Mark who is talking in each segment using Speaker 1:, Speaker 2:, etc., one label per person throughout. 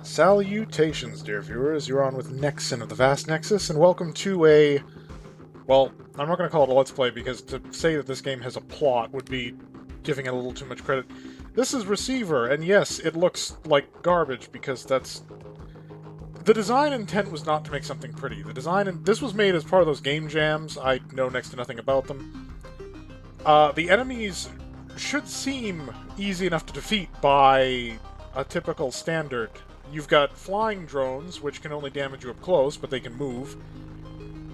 Speaker 1: Salutations, dear viewers. You're on with NeXeN of the Vast Nexus, and welcome to a... Well, I'm not going to call it a Let's Play, because to say that this game has a plot would be giving it a little too much credit. This is Reciever, and yes, it looks like garbage, because that's... The design intent was not to make something pretty. The design... This was made as part of those game jams. I know next to nothing about them. The enemies should seem easy enough to defeat by a typical standard. You've got flying drones, which can only damage you up close, but they can move,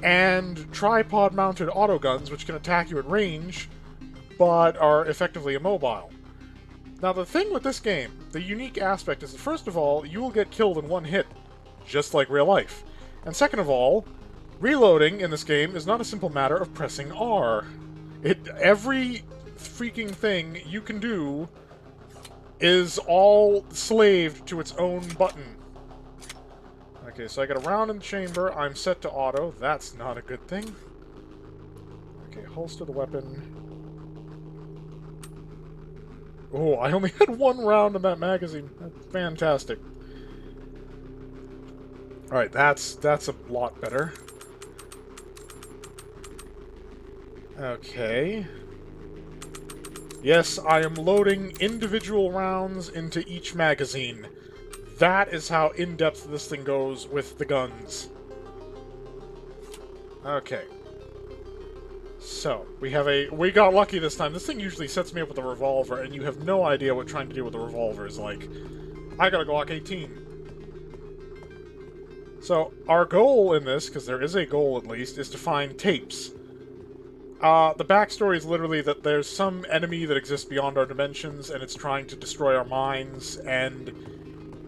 Speaker 1: and tripod-mounted autoguns, which can attack you at range, but are effectively immobile. Now, the thing with this game, the unique aspect is that, first of all, you will get killed in one hit, just like real life. And second of all, reloading in this game is not a simple matter of pressing R. Every freaking thing you can do is all slaved to its own button. Okay, so I got a round in the chamber. I'm set to auto. That's not a good thing. Okay, holster the weapon. Oh, I only had one round in that magazine. That's fantastic. Alright, that's a lot better. Okay. Yes, I am loading individual rounds into each magazine. That is how in-depth this thing goes with the guns. Okay. So, we got lucky this time. This thing usually sets me up with a revolver, and you have no idea what trying to do with a revolver is like. I got a Glock 18. So, our goal in this, because there is a goal at least, is to find tapes. The backstory is literally that there's some enemy that exists beyond our dimensions, and it's trying to destroy our minds, and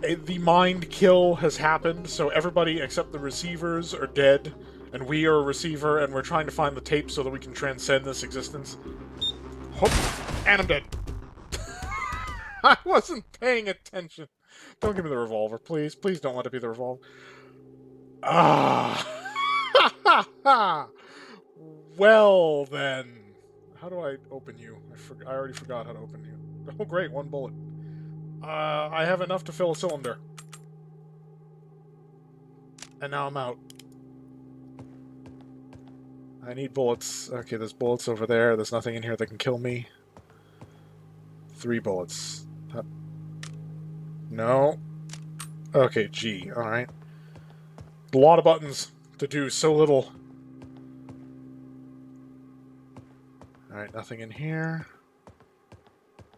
Speaker 1: the mind kill has happened, so everybody except the receivers are dead, and we are a receiver, and we're trying to find the tape so that we can transcend this existence. Oh, and I'm dead. I wasn't paying attention. Don't give me the revolver, please. Please don't let it be the revolver. Ah. Well, then. How do I open you? I already forgot how to open you. Oh, great, one bullet. I have enough to fill a cylinder. And now I'm out. I need bullets. Okay, there's bullets over there. There's nothing in here that can kill me. 3 bullets. No. Okay, G. Alright. A lot of buttons to do so little. Alright, nothing in here.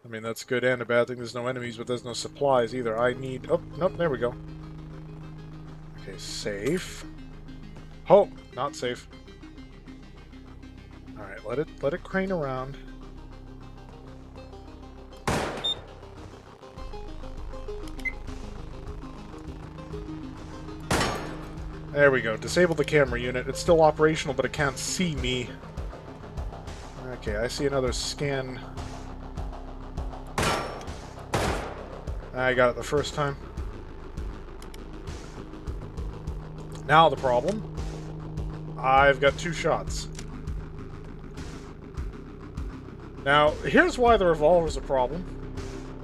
Speaker 1: I mean, that's a good and a bad thing. There's no enemies, but there's no supplies either. I need... Oh, nope, there we go. Okay, safe. Oh, not safe. Alright, let it crane around. There we go. Disable the camera unit. It's still operational, but it can't see me. Okay, I see another scan. I got it the first time. Now the problem. I've got 2 shots. Now, here's why the revolver's a problem.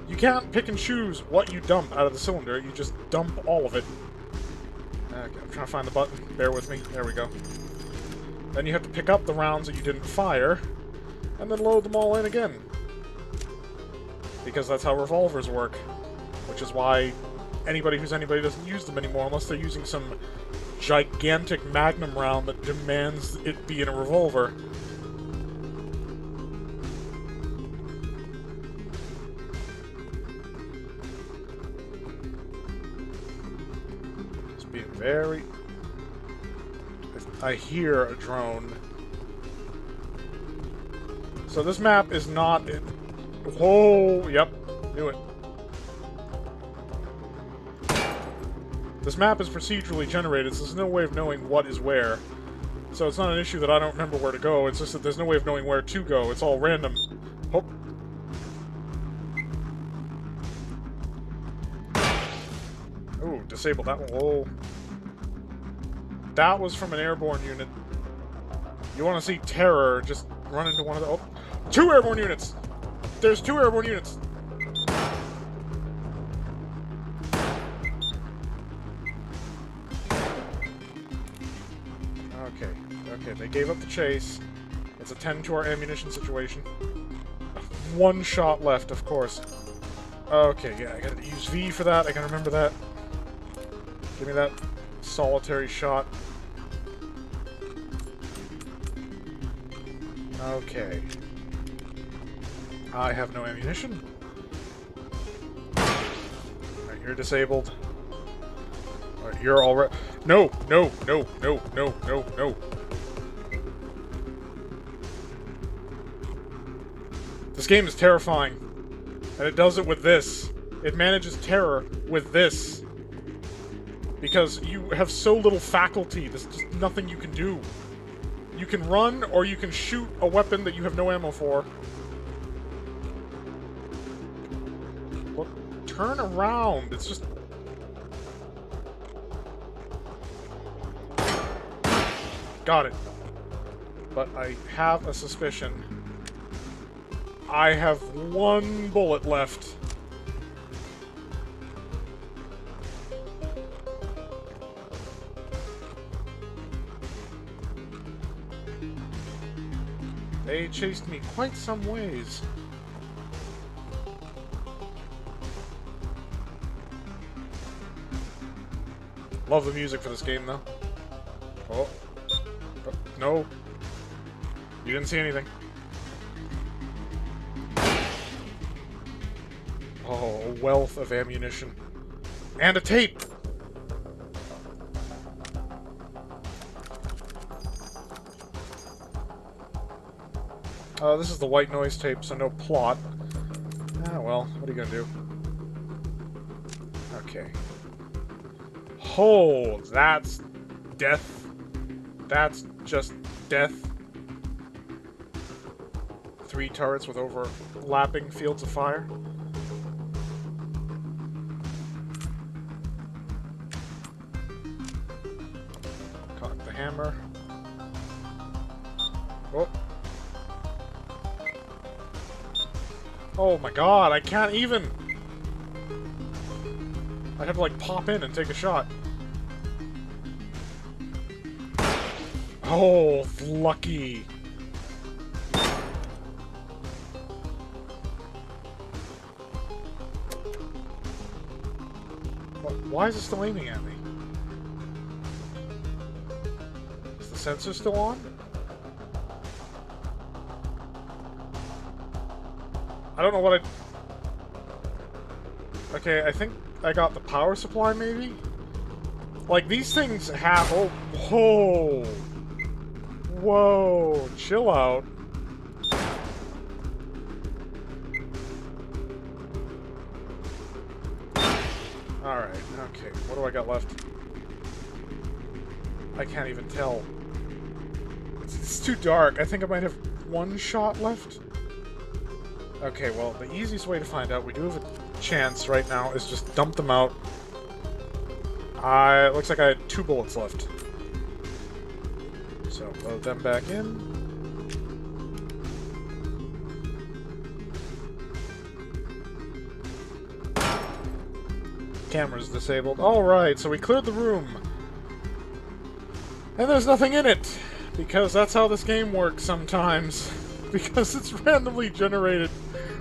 Speaker 1: You can't pick and choose what you dump out of the cylinder. You just dump all of it. Okay, I'm trying to find the button. Bear with me. There we go. Then you have to pick up the rounds that you didn't fire, and then load them all in again. Because that's how revolvers work. Which is why anybody who's anybody doesn't use them anymore unless they're using some gigantic magnum round that demands it be in a revolver. Just being very... I hear a drone. So this map is not... Whoa! Yep. Knew it. This map is procedurally generated, so there's no way of knowing what is where. So it's not an issue that I don't remember where to go, it's just that there's no way of knowing where to go. It's all random. Oh. Ooh, disable that one. Whoa. That was from an airborne unit. You want to see terror, just run into one of the... Oh! 2 airborne units! There's 2 airborne units! Okay, they gave up the chase. Let's attend to our ammunition situation. One shot left, of course. Okay, yeah, I gotta use V for that. I gotta remember that. Give me that solitary shot. Okay. I have no ammunition. Alright, you're disabled. Alright, you're already... No! No! No! No! No! No! No! This game is terrifying. And it does it with this. It manages terror with this. Because you have so little faculty, there's just nothing you can do. You can run, or you can shoot a weapon that you have no ammo for. Look, turn around, it's just... Got it. But I have a suspicion. I have one bullet left. They chased me quite some ways. Love the music for this game, though. Oh. No. You didn't see anything. Oh, a wealth of ammunition. And a tape! This is the white noise tape, so no plot. Ah, well, what are you gonna do? Okay. Oh, that's death. That's just death. 3 turrets with overlapping fields of fire. Cock the hammer. Oh. Oh my god, I can't even! I'd have to, like, pop in and take a shot. Oh, lucky! Why is it still aiming at me? Is the sensor still on? I don't know what Okay, I think I got the power supply, maybe? Like, these things have... Oh, whoa! Whoa! Chill out. Alright, okay. What do I got left? I can't even tell. It's too dark. I think I might have 1 shot left. Okay, well, the easiest way to find out, we do have a chance right now, is just dump them out. It looks like I had 2 bullets left. So, load them back in. Camera's disabled. Alright, so we cleared the room. And there's nothing in it! Because that's how this game works sometimes. Because it's randomly generated.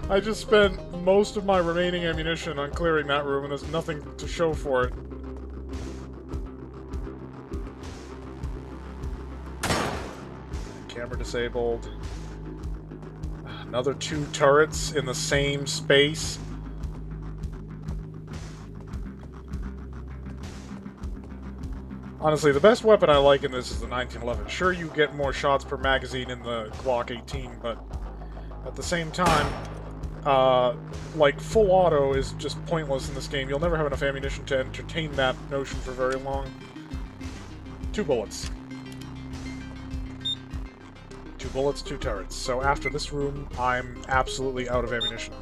Speaker 1: I just spent most of my remaining ammunition on clearing that room, and there's nothing to show for it. Camera disabled. Another 2 turrets in the same space. Honestly, the best weapon I like in this is the 1911. Sure, you get more shots per magazine in the Glock 18, but at the same time, like, full auto is just pointless in this game. You'll never have enough ammunition to entertain that notion for very long. 2 bullets. 2 bullets, 2 turrets. So after this room, I'm absolutely out of ammunition.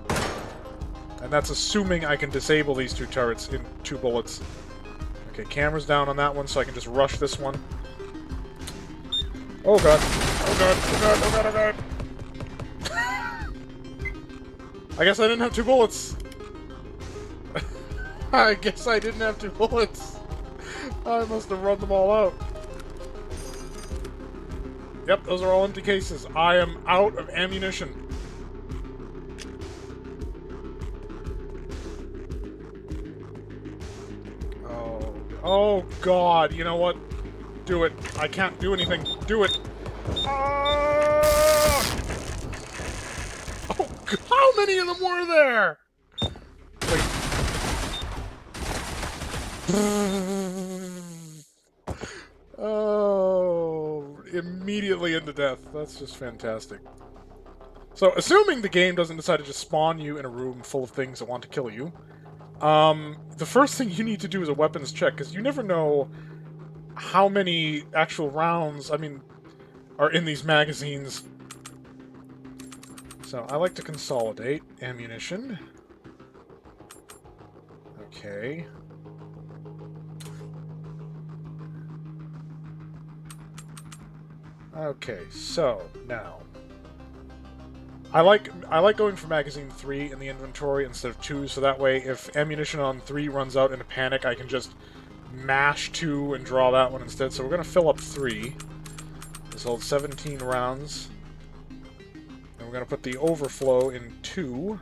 Speaker 1: And that's assuming I can disable these 2 turrets in 2 bullets. Okay, camera's down on that one, so I can just rush this one. Oh god. Oh god, oh god, oh god, oh god! I guess I didn't have 2 bullets! I guess I didn't have 2 bullets! I must have run them all out. Yep, those are all empty cases. I am out of ammunition. Oh, God. You know what? Do it. I can't do anything. Do it. Ah! Oh, God, how many of them were there? Wait. Oh, immediately into death. That's just fantastic. So, assuming the game doesn't decide to just spawn you in a room full of things that want to kill you, the first thing you need to do is a weapons check, because you never know how many actual rounds, are in these magazines. So, I like to consolidate ammunition. Okay. Okay, so, now. I like going for magazine 3 in the inventory instead of 2, so that way if ammunition on 3 runs out in a panic, I can just mash 2 and draw that one instead. So we're going to fill up 3. This holds 17 rounds. And we're going to put the overflow in 2.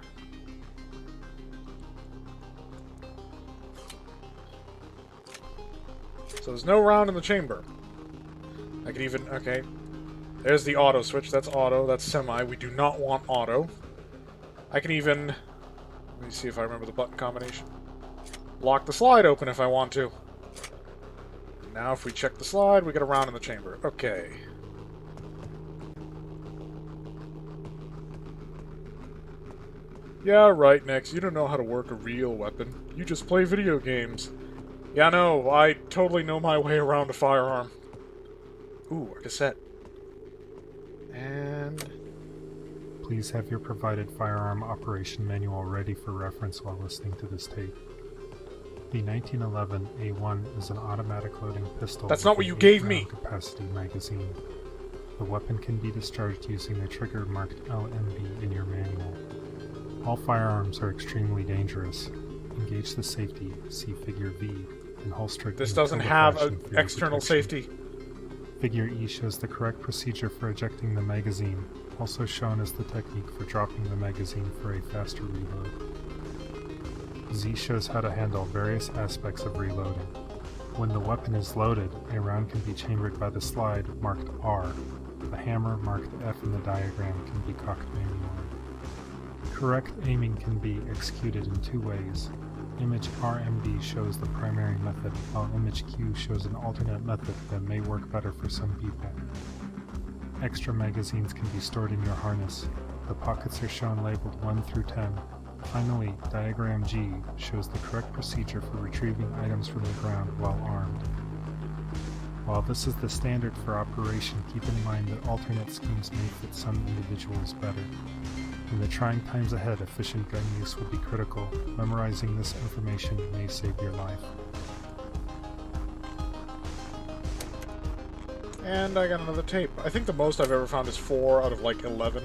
Speaker 1: So there's no round in the chamber. I could even... okay. There's the auto switch. That's auto. That's semi. We do not want auto. I can even... let me see if I remember the button combination. Lock the slide open if I want to. Now if we check the slide, we get a round in the chamber. Okay. Yeah, right, Nex. You don't know how to work a real weapon. You just play video games. Yeah, no, I totally know my way around a firearm. Ooh, a cassette. And...
Speaker 2: please have your provided firearm operation manual ready for reference while listening to this tape. The 1911 A1 is an automatic loading pistol.
Speaker 1: That's not what you gave me!
Speaker 2: Capacity magazine. The weapon can be discharged using the trigger marked LMB in your manual. All firearms are extremely dangerous. Engage the safety, see Figure V, and holster it.
Speaker 1: This doesn't have an external safety.
Speaker 2: Figure E shows the correct procedure for ejecting the magazine, also shown as the technique for dropping the magazine for a faster reload. Z shows how to handle various aspects of reloading. When the weapon is loaded, a round can be chambered by the slide marked R. The hammer marked F in the diagram can be cocked manually. Correct aiming can be executed in 2 ways. Image RMB shows the primary method, while Image Q shows an alternate method that may work better for some people. Extra magazines can be stored in your harness. The pockets are shown labeled 1 through 10. Finally, Diagram G shows the correct procedure for retrieving items from the ground while armed. While this is the standard for operation, keep in mind that alternate schemes may fit some individuals better. In the trying times ahead, efficient gun use will be critical. Memorizing this information may save your life.
Speaker 1: And I got another tape. I think the most I've ever found is 4 out of like 11.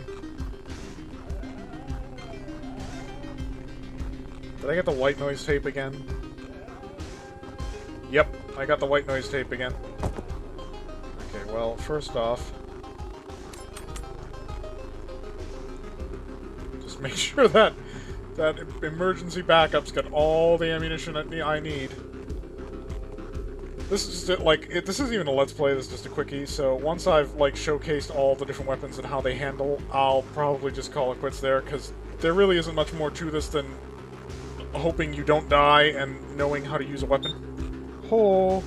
Speaker 1: Did I get the white noise tape again? Yep, I got the white noise tape again. Okay, well, first off, just make sure that emergency backup's got all the ammunition I need. This is just this isn't even a let's play, this is just a quickie, so once I've like showcased all the different weapons and how they handle, I'll probably just call it quits there, because there really isn't much more to this than hoping you don't die and knowing how to use a weapon. Oh.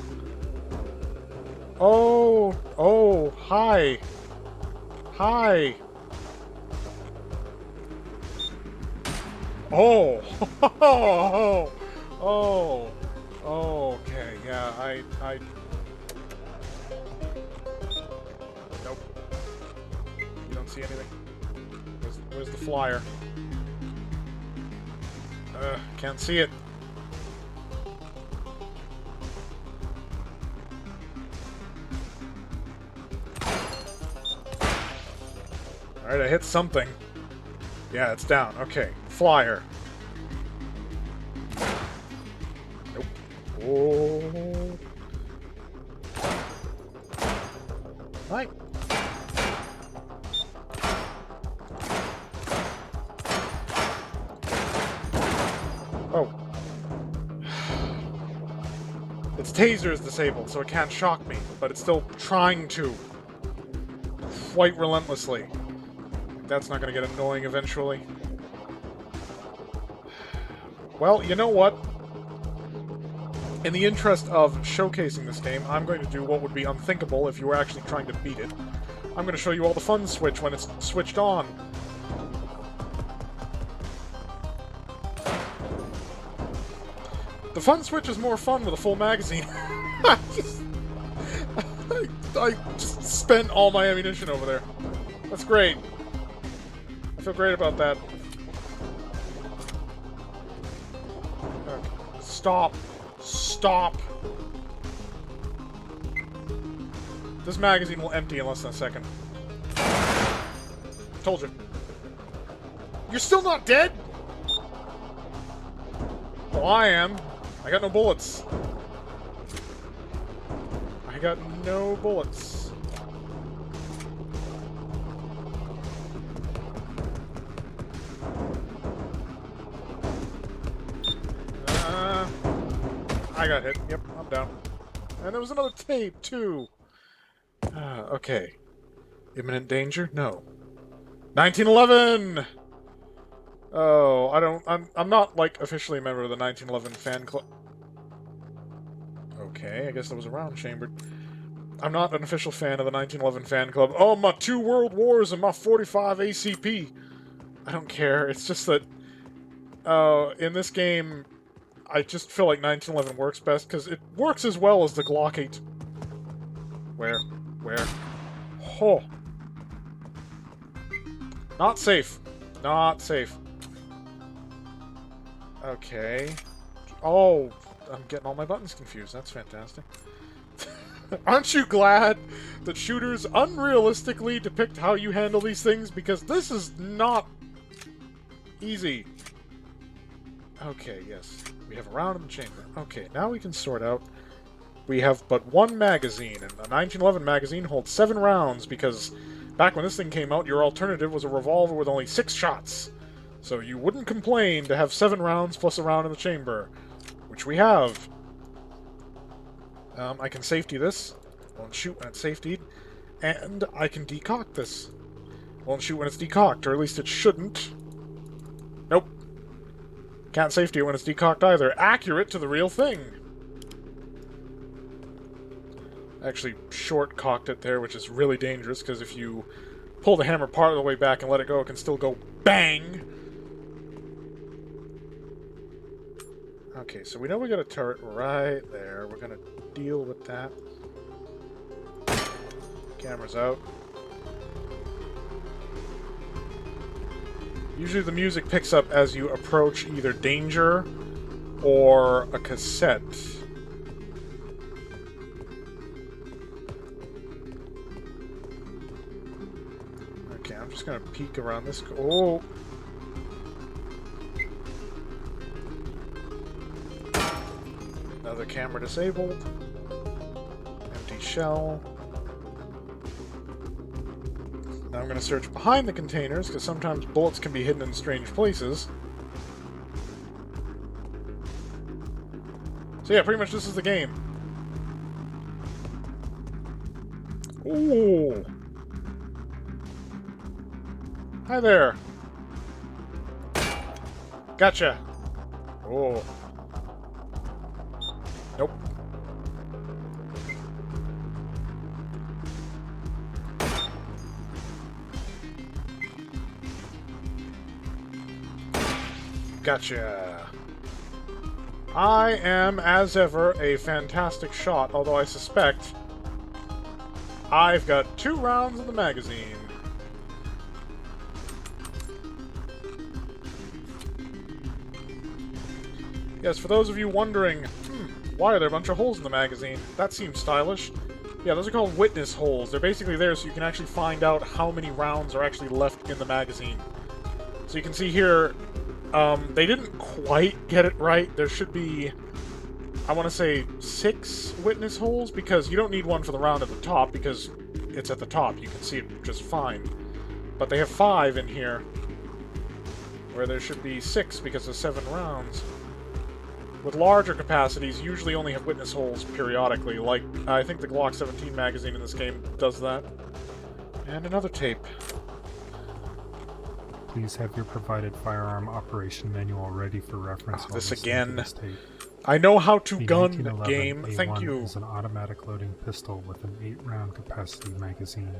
Speaker 1: Oh. Oh. Hi. Hi. Oh. Oh. Oh. Oh. Okay. Yeah. I. Nope. You don't see anything. Where's the flyer? Can't see it. Alright, I hit something. Yeah, it's down. Okay. Flyer. Nope. Oh. Hi. Its taser is disabled, so it can't shock me, but it's still trying to. Quite relentlessly. That's not going to get annoying eventually. Well, you know what? In the interest of showcasing this game, I'm going to do what would be unthinkable if you were actually trying to beat it. I'm going to show you all the fun switch when it's switched on. The fun switch is more fun with a full magazine. I just spent all my ammunition over there. That's great. I feel great about that. Okay. Stop. Stop. This magazine will empty in less than a second. Told you. You're still not dead? Well, I am. I got no bullets. I got no bullets. I got hit. Yep, I'm down. And there was another tape, too. Okay. Imminent danger? No. 1911! Oh, I'm not, like, officially a member of the 1911 fan club. Okay, I guess that was a round chambered. I'm not an official fan of the 1911 fan club. Oh, my 2 World Wars and my 45 ACP! I don't care, it's just that... in this game, I just feel like 1911 works best, because it works as well as the Glock 8. Where? Oh! Not safe. Not safe. Okay. Oh, I'm getting all my buttons confused. That's fantastic. Aren't you glad that shooters unrealistically depict how you handle these things? Because this is not easy. Okay, yes. We have a round in the chamber. Okay, now we can sort out. We have but 1 magazine, and the 1911 magazine holds 7 rounds because back when this thing came out, your alternative was a revolver with only 6 shots. So you wouldn't complain to have 7 rounds plus a round in the chamber, which we have. I can safety this. Won't shoot when it's safetied. And I can decock this. Won't shoot when it's decocked, or at least it shouldn't. Nope. Can't safety it when it's decocked either. Accurate to the real thing. Actually short-cocked it there, which is really dangerous, because if you pull the hammer part of the way back and let it go, it can still go BANG! Okay, so we know we got a turret right there. We're gonna deal with that. Camera's out. Usually the music picks up as you approach either danger or a cassette. Okay, I'm just gonna peek around this. Oh! Another camera disabled. Empty shell. Now I'm going to search behind the containers, because sometimes bullets can be hidden in strange places. So yeah, pretty much this is the game. Ooh! Hi there! Gotcha! Oh. Nope. Gotcha. I am, as ever, a fantastic shot, although I suspect I've got 2 rounds in the magazine. Yes, for those of you wondering, why are there a bunch of holes in the magazine? That seems stylish. Yeah, those are called witness holes. They're basically there so you can actually find out how many rounds are actually left in the magazine. So you can see here, they didn't quite get it right. There should be, I want to say, 6 witness holes, because you don't need one for the round at the top, because it's at the top. You can see it just fine. But they have 5 in here, where there should be 6 because of 7 rounds. with larger capacities, you usually only have witness holes periodically. Like, I think the Glock 17 magazine in this game does that. And another tape.
Speaker 2: Please have your provided firearm operation manual ready for reference.
Speaker 1: Oh, this
Speaker 2: listening to
Speaker 1: again.
Speaker 2: this tape.
Speaker 1: I know how to
Speaker 2: The
Speaker 1: gun,
Speaker 2: 1911
Speaker 1: game.
Speaker 2: A1
Speaker 1: Thank you.
Speaker 2: is an automatic loading pistol with an 8-round capacity magazine.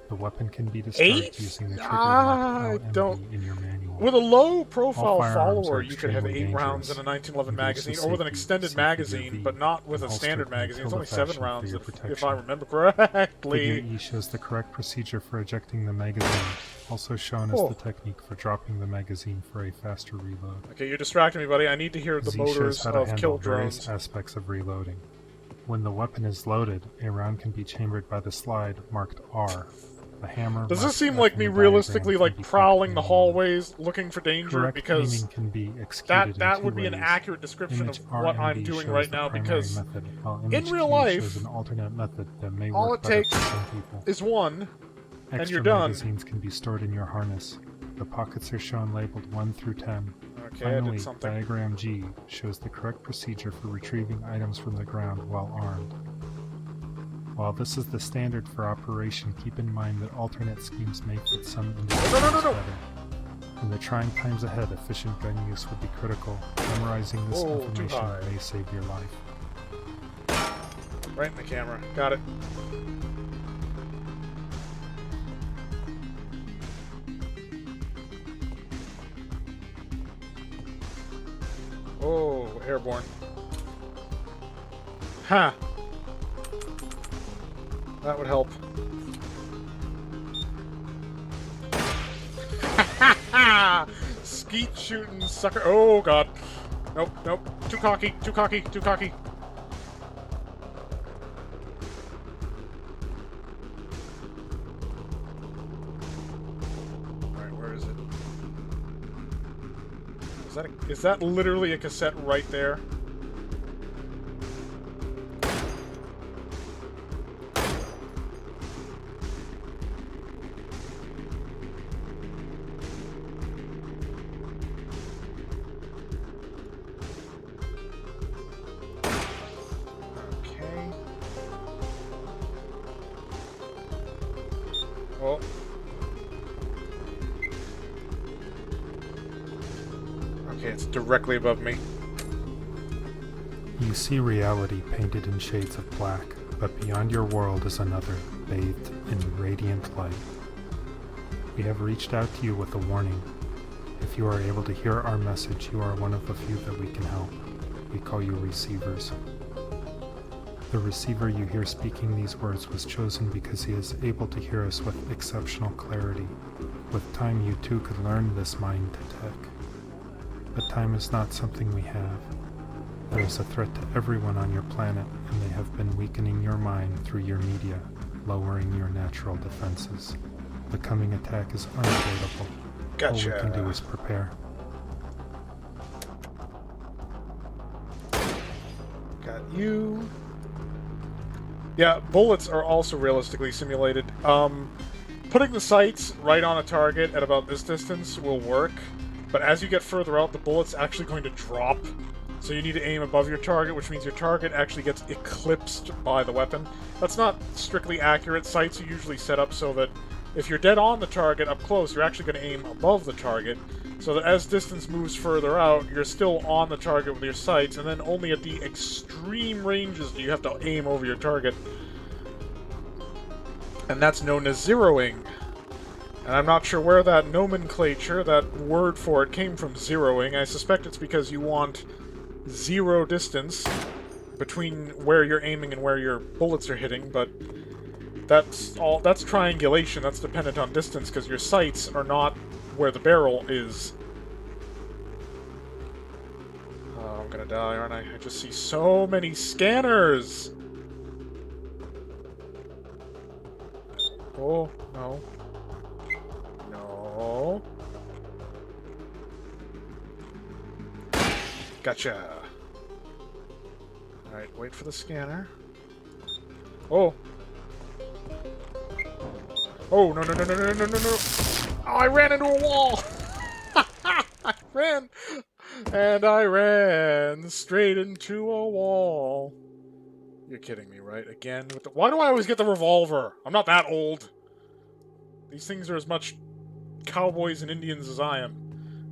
Speaker 2: The weapon can be discharged using the trigger marked LMB in your manual.
Speaker 1: With a low-profile
Speaker 2: firearms
Speaker 1: follower,
Speaker 2: are
Speaker 1: you could have 8
Speaker 2: extremely
Speaker 1: rounds in a
Speaker 2: dangerous.
Speaker 1: 1911 magazine,
Speaker 2: Engage
Speaker 1: or with an
Speaker 2: the
Speaker 1: extended
Speaker 2: safety of
Speaker 1: magazine,
Speaker 2: your
Speaker 1: but not with a
Speaker 2: holster
Speaker 1: standard
Speaker 2: in
Speaker 1: magazine. It's only
Speaker 2: tilde
Speaker 1: 7
Speaker 2: fashion
Speaker 1: rounds,
Speaker 2: for your
Speaker 1: if
Speaker 2: protection.
Speaker 1: I remember correctly.
Speaker 2: Figure E shows the correct procedure for ejecting the magazine, also shown as the technique for dropping the magazine for a faster reload.
Speaker 1: Okay, you're distracting me, buddy. I need to hear the
Speaker 2: Z
Speaker 1: motors
Speaker 2: shows how to
Speaker 1: of
Speaker 2: handle
Speaker 1: kill
Speaker 2: various
Speaker 1: drones.
Speaker 2: aspects of reloading. When the weapon is loaded, a round can be chambered by the slide marked R. A hammer.
Speaker 1: Does
Speaker 2: marked
Speaker 1: this seem
Speaker 2: F
Speaker 1: like
Speaker 2: in
Speaker 1: me
Speaker 2: the
Speaker 1: realistically
Speaker 2: diagram
Speaker 1: like
Speaker 2: can be
Speaker 1: prowling the
Speaker 2: kept
Speaker 1: hallways looking for danger?
Speaker 2: Correct
Speaker 1: Because
Speaker 2: aiming can be executed
Speaker 1: that
Speaker 2: in
Speaker 1: would
Speaker 2: two
Speaker 1: be an
Speaker 2: ways.
Speaker 1: accurate description
Speaker 2: Image
Speaker 1: of what I'm
Speaker 2: RMB
Speaker 1: doing
Speaker 2: shows
Speaker 1: right
Speaker 2: the
Speaker 1: now,
Speaker 2: primary
Speaker 1: because
Speaker 2: method, while
Speaker 1: in
Speaker 2: image
Speaker 1: real
Speaker 2: Q
Speaker 1: life,
Speaker 2: shows an alternate method that may
Speaker 1: all
Speaker 2: work
Speaker 1: it
Speaker 2: better
Speaker 1: takes
Speaker 2: for some people.
Speaker 1: is one, and
Speaker 2: Extra
Speaker 1: you're done.
Speaker 2: magazines can be stored in your harness. The pockets are shown labeled 1 through 10.
Speaker 1: Okay, I
Speaker 2: Finally,
Speaker 1: did something.
Speaker 2: diagram G shows the correct procedure for retrieving items from the ground while armed. While this is the standard for operation, keep in mind that alternate schemes may fit some individuals better. In the trying times ahead, efficient gun use would be critical. Memorizing this information may save your life.
Speaker 1: Right in the camera. Got it. Oh, airborne. Ha! That would help. Skeet shooting sucker. Oh god. Nope, nope. Too cocky, too cocky, too cocky. Alright, where is it? Is that literally a cassette right there? Oh. Okay, it's directly above me.
Speaker 2: You see reality painted in shades of black, but beyond your world is another, bathed in radiant light. We have reached out to you with a warning. If you are able to hear our message, you are one of the few that we can help. We call you receivers. The receiver you hear speaking these words was chosen because he is able to hear us with exceptional clarity. With time, you too could learn this mind to tech. But time is not something we have. There is a threat to everyone on your planet, and they have been weakening your mind through your media, lowering your natural defenses. The coming attack is unavoidable.
Speaker 1: Gotcha.
Speaker 2: All we can do is prepare.
Speaker 1: Got you. Yeah, bullets are also realistically simulated. Putting the sights right on a target at about this distance will work, but as you get further out, the bullet's actually going to drop. So you need to aim above your target, which means your target actually gets eclipsed by the weapon. That's not strictly accurate. Sights are usually set up so that if you're dead on the target up close, you're actually going to aim above the target, so that as distance moves further out, you're still on the target with your sights, and then only at the extreme ranges do you have to aim over your target. And that's known as zeroing. And I'm not sure where that nomenclature, that word for it, came from, zeroing. I suspect it's because you want zero distance between where you're aiming and where your bullets are hitting, but that's triangulation. That's dependent on distance, because your sights are not where the barrel is. Oh, I'm gonna die, aren't I? I just see so many scanners! Oh, no. No. Gotcha. Alright, wait for the scanner. Oh! Oh, no, no, no, no, no, no, no, no! Oh, I ran into a wall! I ran! And I ran straight into a wall. You're kidding me, right? Again with the... Why do I always get the revolver? I'm not that old. These things are as much cowboys and Indians as I am.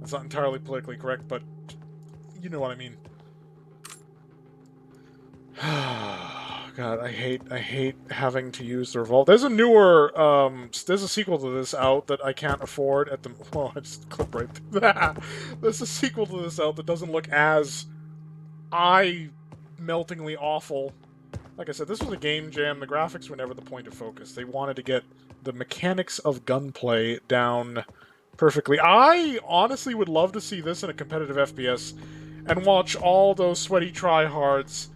Speaker 1: That's not entirely politically correct, but you know what I mean. God, I hate having to use the revolver. There's a newer, there's a sequel to this out that I can't afford at the... Oh, I just clipped right through that. There's a sequel to this out that doesn't look as eye-meltingly awful. Like I said, this was a game jam. The graphics were never the point of focus. They wanted to get the mechanics of gunplay down perfectly. I honestly would love to see this in a competitive FPS and watch all those sweaty tryhards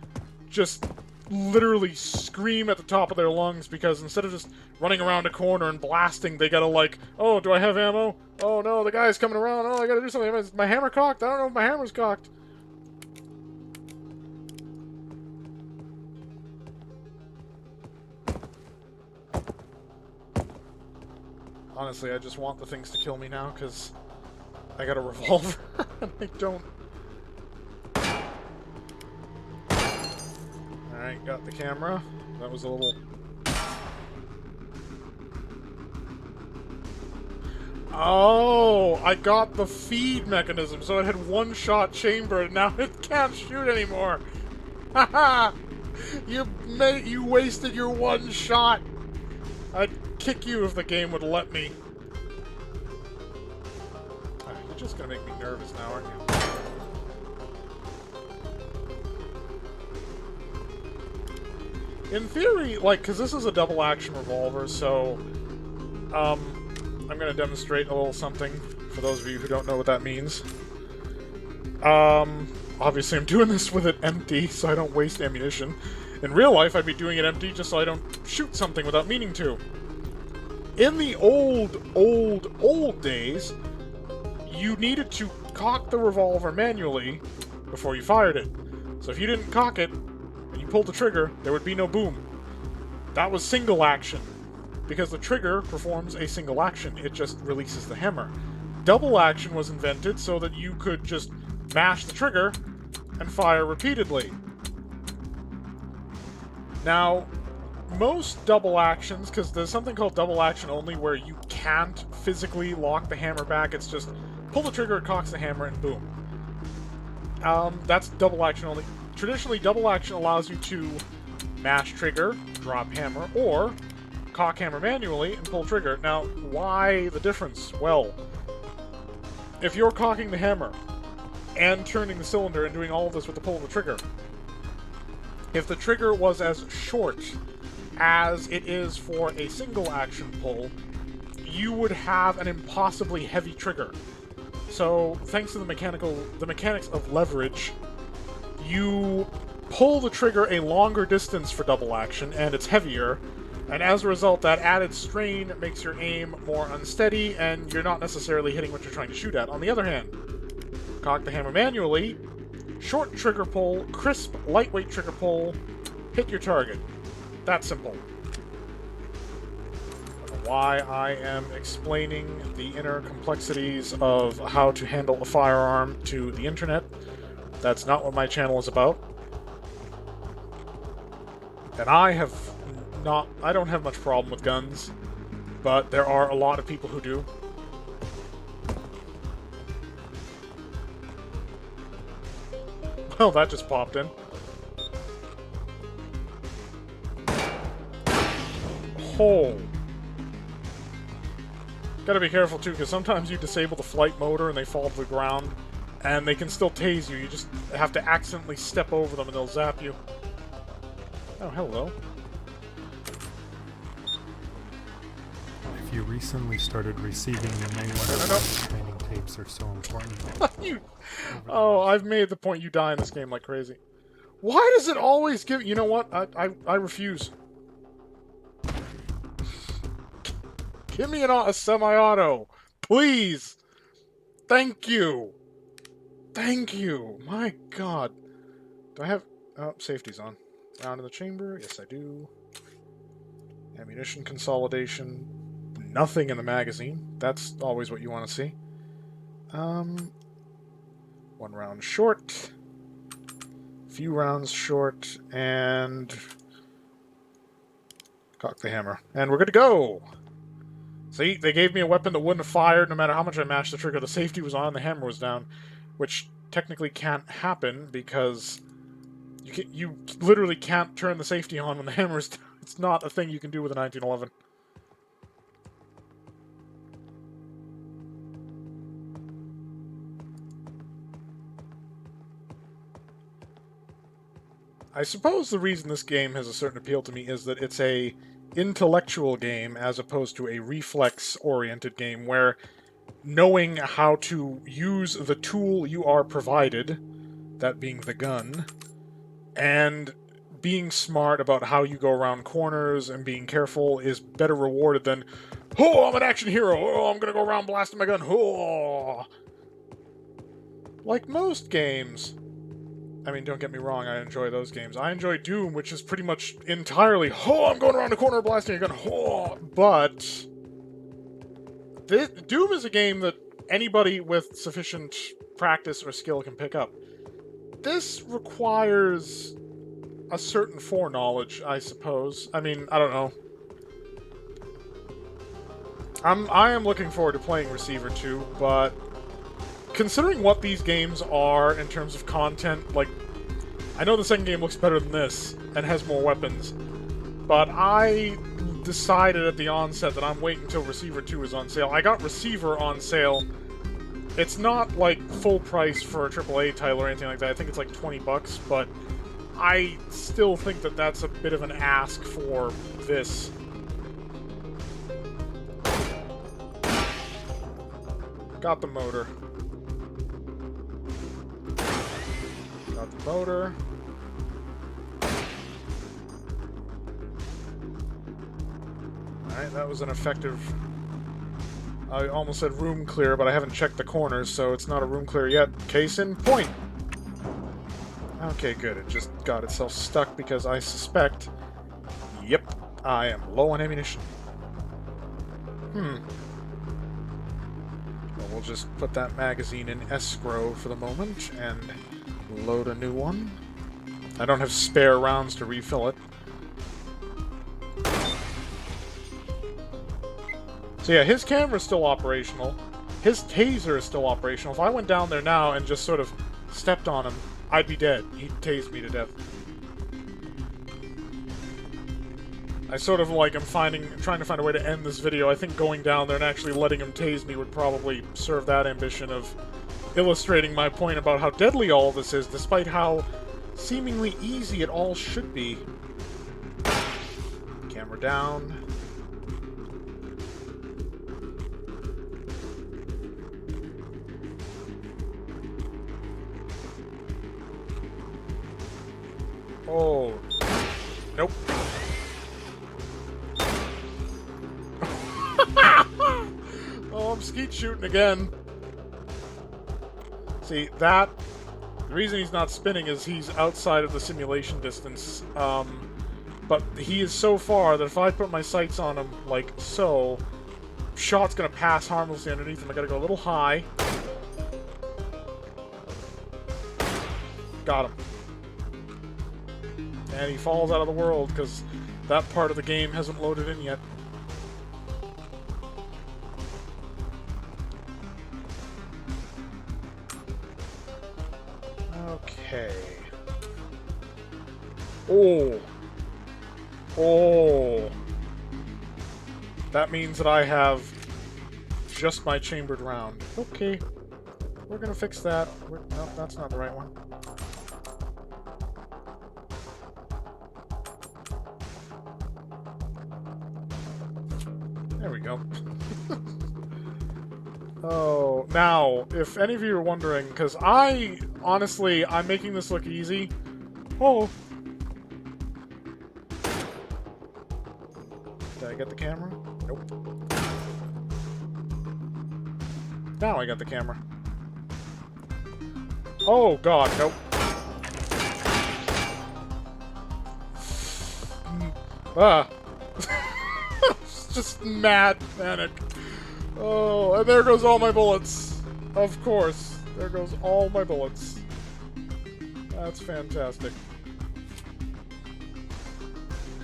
Speaker 1: just literally scream at the top of their lungs because instead of just running around a corner and blasting, they gotta like, oh, do I have ammo? Oh no, the guy's coming around. Oh, I gotta do something. Is my hammer cocked? I don't know if my hammer's cocked. Honestly, I just want the things to kill me now, because I got a revolver, and I don't... Alright, got the camera. That was a little... Oh, I got the feed mechanism, so it had one-shot chamber, and now it can't shoot anymore! Haha! You wasted your one shot! I'd kick you if the game would let me. You're just gonna make me nervous now, aren't you? In theory, like, because this is a double-action revolver, so... I'm gonna demonstrate a little something for those of you who don't know what that means. Obviously I'm doing this with it empty, so I don't waste ammunition. In real life, I'd be doing it empty just so I don't shoot something without meaning to. In the old days, you needed to cock the revolver manually before you fired it. So if you didn't cock it, and you pulled the trigger, there would be no boom. That was single action, because the trigger performs a single action. It just releases the hammer. Double action was invented so that you could just mash the trigger and fire repeatedly. Now, most double actions, because there's something called double action only where you can't physically lock the hammer back, it's just pull the trigger, it cocks the hammer, and boom. That's double action only. Traditionally, double action allows you to mash trigger, drop hammer, or cock hammer manually and pull trigger. Now, why the difference? Well, if you're cocking the hammer and turning the cylinder and doing all of this with the pull of the trigger, if the trigger was as short as it is for a single action pull, you would have an impossibly heavy trigger. So, thanks to the mechanics of leverage, you pull the trigger a longer distance for double action, and it's heavier, and as a result, that added strain makes your aim more unsteady, and you're not necessarily hitting what you're trying to shoot at. On the other hand, cock the hammer manually, short trigger pull, crisp, lightweight trigger pull, hit your target. That simple. I don't know why I am explaining the inner complexities of how to handle a firearm to the internet. That's not what my channel is about. And I don't have much problem with guns, but there are a lot of people who do. Well, that just popped in. Oh. Gotta be careful too, because sometimes you disable the flight motor and they fall to the ground, and they can still tase you. You just have to accidentally step over them and they'll zap you. Oh, hello.
Speaker 2: If you recently started receiving, you may wonder why training tapes are so important.
Speaker 1: Oh, I've made the point you die in this game like crazy. Why does it always give... You know what? I refuse. Give me a semi-auto. Please. Thank you. Thank you. My god. Do I have... Oh, safety's on. Round in the chamber. Yes, I do. Ammunition consolidation. Nothing in the magazine. That's always what you want to see. 1 round short. Few rounds short, and cock the hammer. And we're good to go! See, they gave me a weapon that wouldn't have fired no matter how much I mashed the trigger. The safety was on, the hammer was down, which technically can't happen because you literally can't turn the safety on when the hammer is down. It's not a thing you can do with a 1911. I suppose the reason this game has a certain appeal to me is that it's a intellectual game as opposed to a reflex-oriented game where knowing how to use the tool you are provided, that being the gun, and being smart about how you go around corners and being careful is better rewarded than, oh, I'm an action hero, oh, I'm gonna go around blasting my gun, oh. Like most games. I mean, don't get me wrong, I enjoy those games. I enjoy Doom, which is pretty much entirely, oh, I'm going around the corner blasting a gun, oh, but Doom is a game that anybody with sufficient practice or skill can pick up. This requires a certain foreknowledge, I suppose. I mean, I don't know. I am looking forward to playing Receiver 2, but considering what these games are in terms of content, like, I know the second game looks better than this and has more weapons, but I decided at the onset that I'm waiting until Receiver 2 is on sale. I got Receiver on sale. It's not, like, full price for a AAA title or anything like that. I think it's like 20 bucks, but I still think that that's a bit of an ask for this. Got the motor. Got the motor. Alright, that was an effective... I almost said room clear, but I haven't checked the corners, so it's not a room clear yet. Case in point! Okay, good. It just got itself stuck because I suspect... Yep, I am low on ammunition. Well, we'll just put that magazine in escrow for the moment and load a new one. I don't have spare rounds to refill it. So yeah, his camera's still operational. His taser is still operational. If I went down there now and just sort of stepped on him, I'd be dead. He'd tase me to death. I sort of like am trying to find a way to end this video. I think going down there and actually letting him tase me would probably serve that ambition of illustrating my point about how deadly all this is, despite how seemingly easy it all should be. Camera down. Oh. Nope. Oh, I'm skeet shooting again. See, the reason he's not spinning is he's outside of the simulation distance. But he is so far that if I put my sights on him, like so, shot's gonna pass harmlessly underneath him. I gotta go a little high. Got him. And he falls out of the world because that part of the game hasn't loaded in yet. Okay. Oh. Oh. That means that I have just my chambered round. Okay. We're gonna fix that. No, that's not the right one. There we go. Oh, now, if any of you are wondering, because honestly, I'm making this look easy. Oh. Did I get the camera? Nope. Now I got the camera. Oh, God, nope. Ah. Just mad panic. Oh, and there goes all my bullets. Of course. There goes all my bullets. That's fantastic.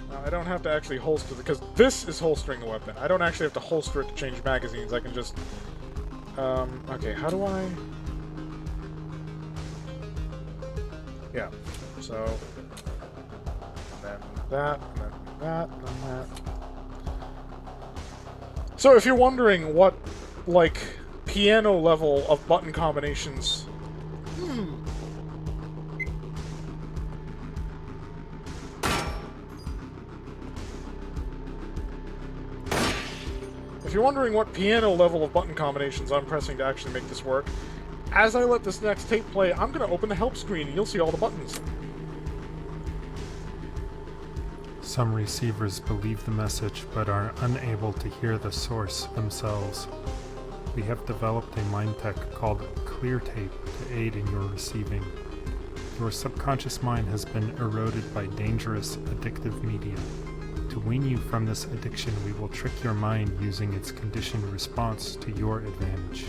Speaker 1: Now, I don't have to actually holster because this is holstering the weapon. I don't actually have to holster it to change magazines. I can just... okay, how do I... Yeah, so... then that, and then that, and then that. So if you're wondering what, like, piano level of button combinations... If you're wondering what piano level of button combinations I'm pressing to actually make this work, as I let this next tape play, I'm going to open the help screen and you'll see all the buttons.
Speaker 2: Some receivers believe the message but are unable to hear the source themselves. We have developed a mind tech called Clear Tape to aid in your receiving. Your subconscious mind has been eroded by dangerous, addictive media. To wean you from this addiction, we will trick your mind using its conditioned response to your advantage.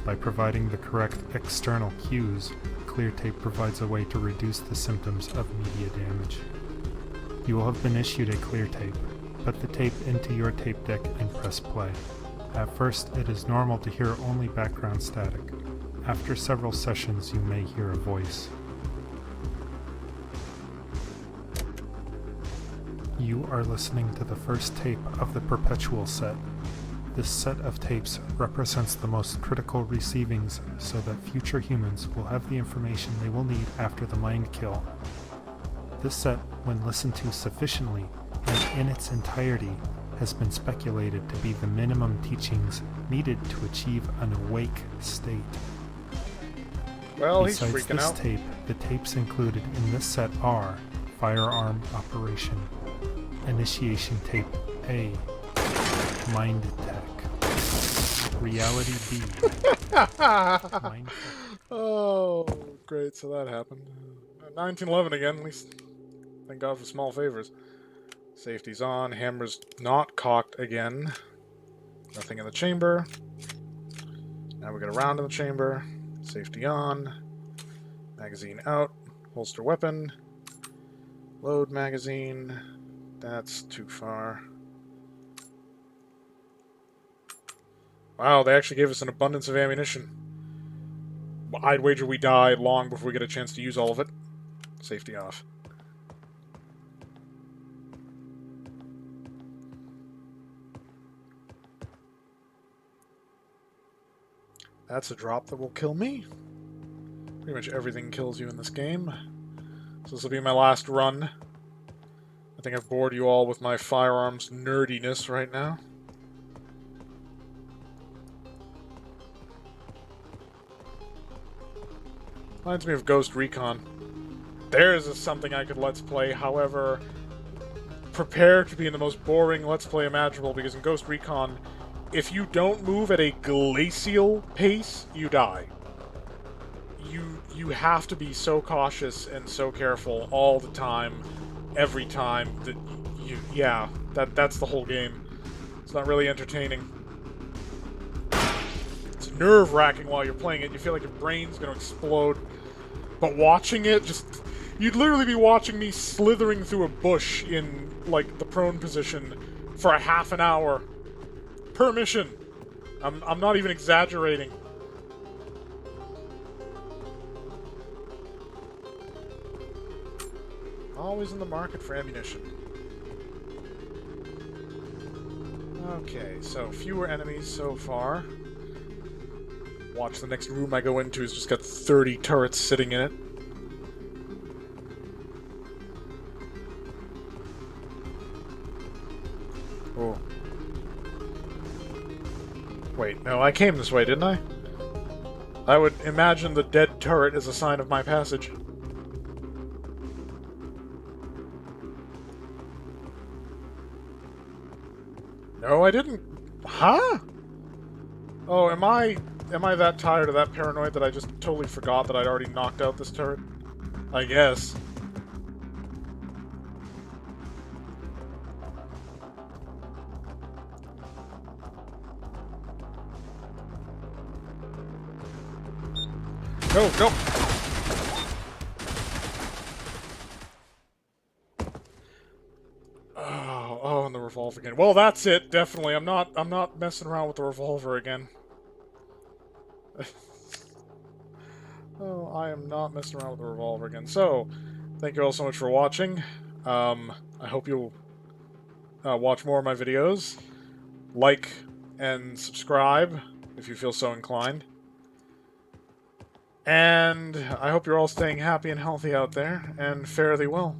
Speaker 2: By providing the correct external cues, Clear Tape provides a way to reduce the symptoms of media damage. You will have been issued a Clear Tape. Put the tape into your tape deck and press play. At first, it is normal to hear only background static. After several sessions, you may hear a voice. You are listening to the first tape of the Perpetual set. This set of tapes represents the most critical receivings so that future humans will have the information they will need after the mind kill. This set, when listened to sufficiently and in its entirety, has been speculated to be the minimum teachings needed to achieve an awake state.
Speaker 1: Well, he's
Speaker 2: Besides
Speaker 1: freaking
Speaker 2: this
Speaker 1: out.
Speaker 2: tape, the tapes included in this set are Firearm Operation, Initiation Tape A, Mind Tech, Reality B, Mind Tech.
Speaker 1: Oh, great, so that happened. 1911 again, at least. Thank God for small favors. Safety's on, hammer's not cocked again. Nothing in the chamber. Now we got a round in the chamber. Safety on. Magazine out. Holster weapon. Load magazine. That's too far. Wow, they actually gave us an abundance of ammunition. I'd wager we die long before we get a chance to use all of it. Safety off. That's a drop that will kill me. Pretty much everything kills you in this game. So this will be my last run. I think I've bored you all with my firearms nerdiness right now. Reminds me of Ghost Recon. There's something I could Let's Play, however, prepare to be in the most boring Let's Play imaginable, because in Ghost Recon, if you don't move at a glacial pace, you die. You have to be so cautious and so careful all the time, every time, that that's the whole game. It's not really entertaining. It's nerve-wracking while you're playing it. You feel like your brain's gonna explode. But watching it, you'd literally be watching me slithering through a bush in, like, the prone position for a half an hour. Per mission. I'm not even exaggerating. Always in the market for ammunition. Okay, so fewer enemies so far. Watch, the next room I go into has just got 30 turrets sitting in it. Oh. Wait, no, I came this way, didn't I? I would imagine the dead turret is a sign of my passage. No, I didn't. Huh? Oh, am I that tired or that paranoid that I just totally forgot that I'd already knocked out this turret? I guess. Go, go! Oh, and the revolver again. Well, that's it, definitely. I'm not messing around with the revolver again. Oh, I am not messing around with the revolver again. So, thank you all so much for watching. I hope you'll watch more of my videos. Like and subscribe if you feel so inclined. And I hope you're all staying happy and healthy out there, and fare thee well.